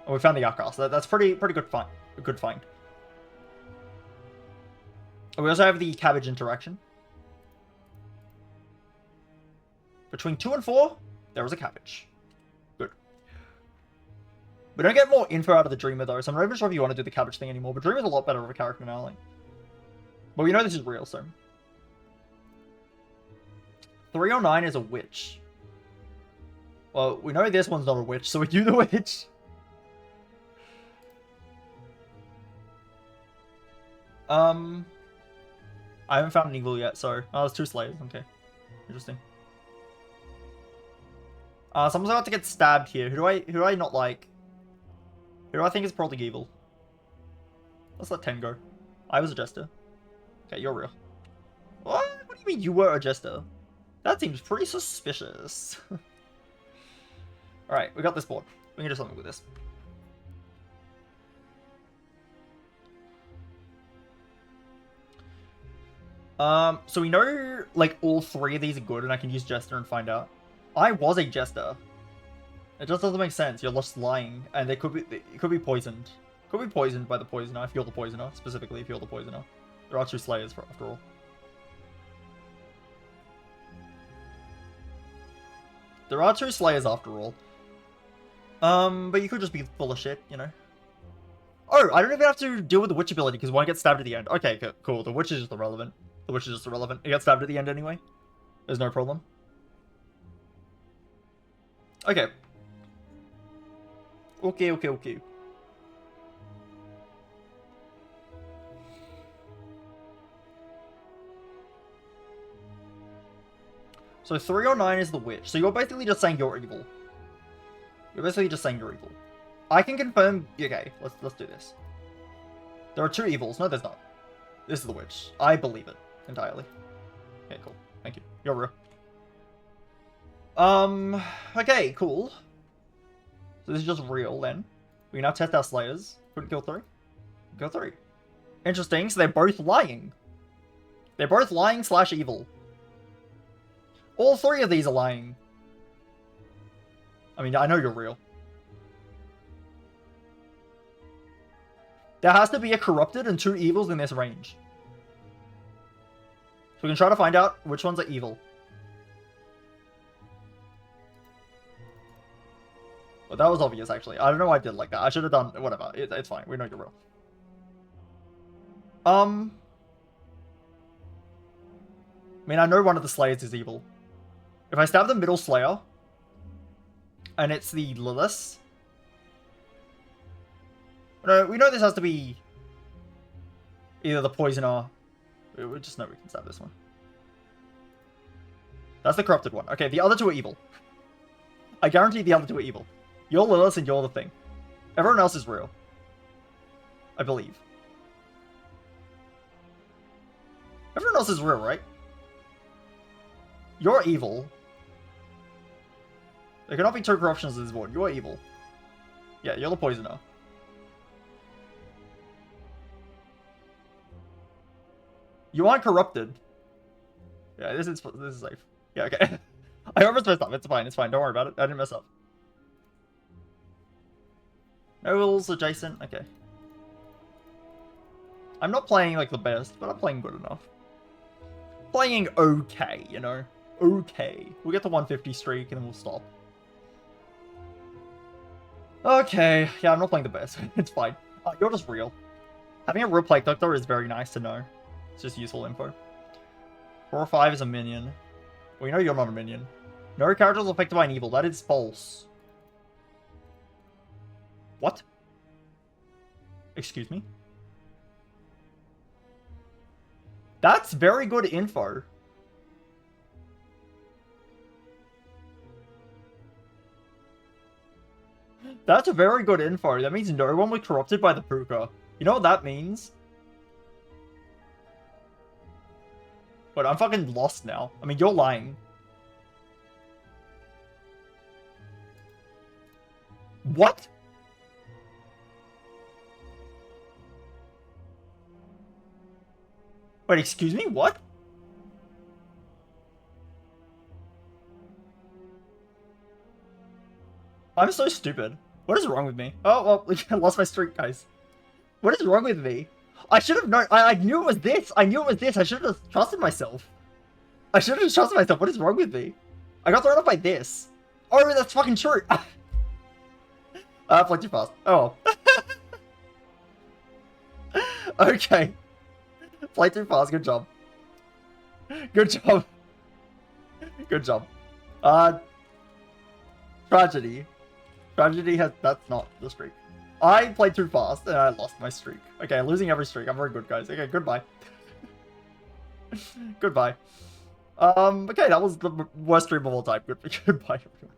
And we found the outcast. That's pretty good find. A good find. We also have the cabbage interaction. Between 2 and 4, there was a cabbage. Good. We don't get more info out of the Dreamer, though, so I'm not even sure if you want to do the cabbage thing anymore, but Dreamer's a lot better of a character now, like. But we know this is real, so. 309 is a witch. Well, we know this one's not a witch, so we do the witch. I haven't found an evil yet, so... Oh, there's 2 slayers, okay. Interesting. Someone's about to get stabbed here. Who do I not like? Who do I think is probably evil? Let's let 10 go. I was a jester. Okay, you're real. What? What do you mean you were a jester? That seems pretty suspicious. Alright, we got this board. We can do something with this. So we know, like, all 3 of these are good, and I can use Jester and find out. I was a Jester. It just doesn't make sense. You're just lying, and it could be poisoned. Could be poisoned by the poisoner, if you're the poisoner, specifically if you're the poisoner. There are 2 slayers, after all. There are 2 slayers, after all. But you could just be full of shit, you know? Oh, I don't even have to deal with the witch ability, because one gets stabbed at the end. Okay, cool. The witch is just irrelevant. The witch is just irrelevant. It gets stabbed at the end anyway. There's no problem. Okay. Okay. So 309 is the witch. So you're basically just saying you're evil. You're basically just saying you're evil. I can confirm... Okay, let's do this. There are 2 evils. No, there's not. This is the witch. I believe it entirely. Okay, cool. Thank you. You're real. Okay, cool. So this is just real then. We can now test our slayers. Couldn't kill 3. Kill 3. Interesting. So they're both lying. They're both lying / evil. All 3 of these are lying. I mean, I know you're real. There has to be a corrupted and 2 evils in this range. So we can try to find out which ones are evil. Well, that was obvious, actually. I don't know why I did like that. I should have done... Whatever. It's fine. We know you're real. I mean, I know one of the slayers is evil. If I stab the middle slayer, and it's the Lilith... No, we know this has to be either the poisoner... We just know we can stab this one. That's the corrupted one. Okay, the other 2 are evil. I guarantee the other 2 are evil. You're Lilith and you're the thing. Everyone else is real. I believe. Everyone else is real, right? You're evil. There cannot be 2 corruptions in this board. You're evil. Yeah, you're the poisoner. You aren't corrupted. Yeah, this is safe. Yeah, okay. I almost messed up. It's fine. Don't worry about it. I didn't mess up. No rules adjacent. Okay. I'm not playing like the best, but I'm playing good enough. Playing okay, you know. Okay. We'll get to 150 streak and then we'll stop. Okay. Yeah, I'm not playing the best. It's fine. You're just real. Having a real Plague Doctor is very nice to know. It's just useful info. 4 or 5 is a minion. We know you're not a minion. No characters affected by an evil. That is false. What? Excuse me? That's very good info. That's very good info. That means no one was corrupted by the Puka. You know what that means? But I'm fucking lost now. I mean, you're lying. What? Wait, excuse me? What? I'm so stupid. What is wrong with me? Oh, well, I lost my streak, guys. What is wrong with me? I should have known. I knew it was this. I knew it was this. I should have trusted myself. I should have trusted myself. What is wrong with me? I got thrown off by this. Oh, that's fucking true. I played too fast. Oh. Okay. Play too fast. Good job. Good job. Good job. Tragedy. Tragedy has... That's not the streak. I played too fast and I lost my streak. Okay, I'm losing every streak. I'm very good, guys. Okay, goodbye. Goodbye. Okay, that was the worst stream of all time. Goodbye, everyone.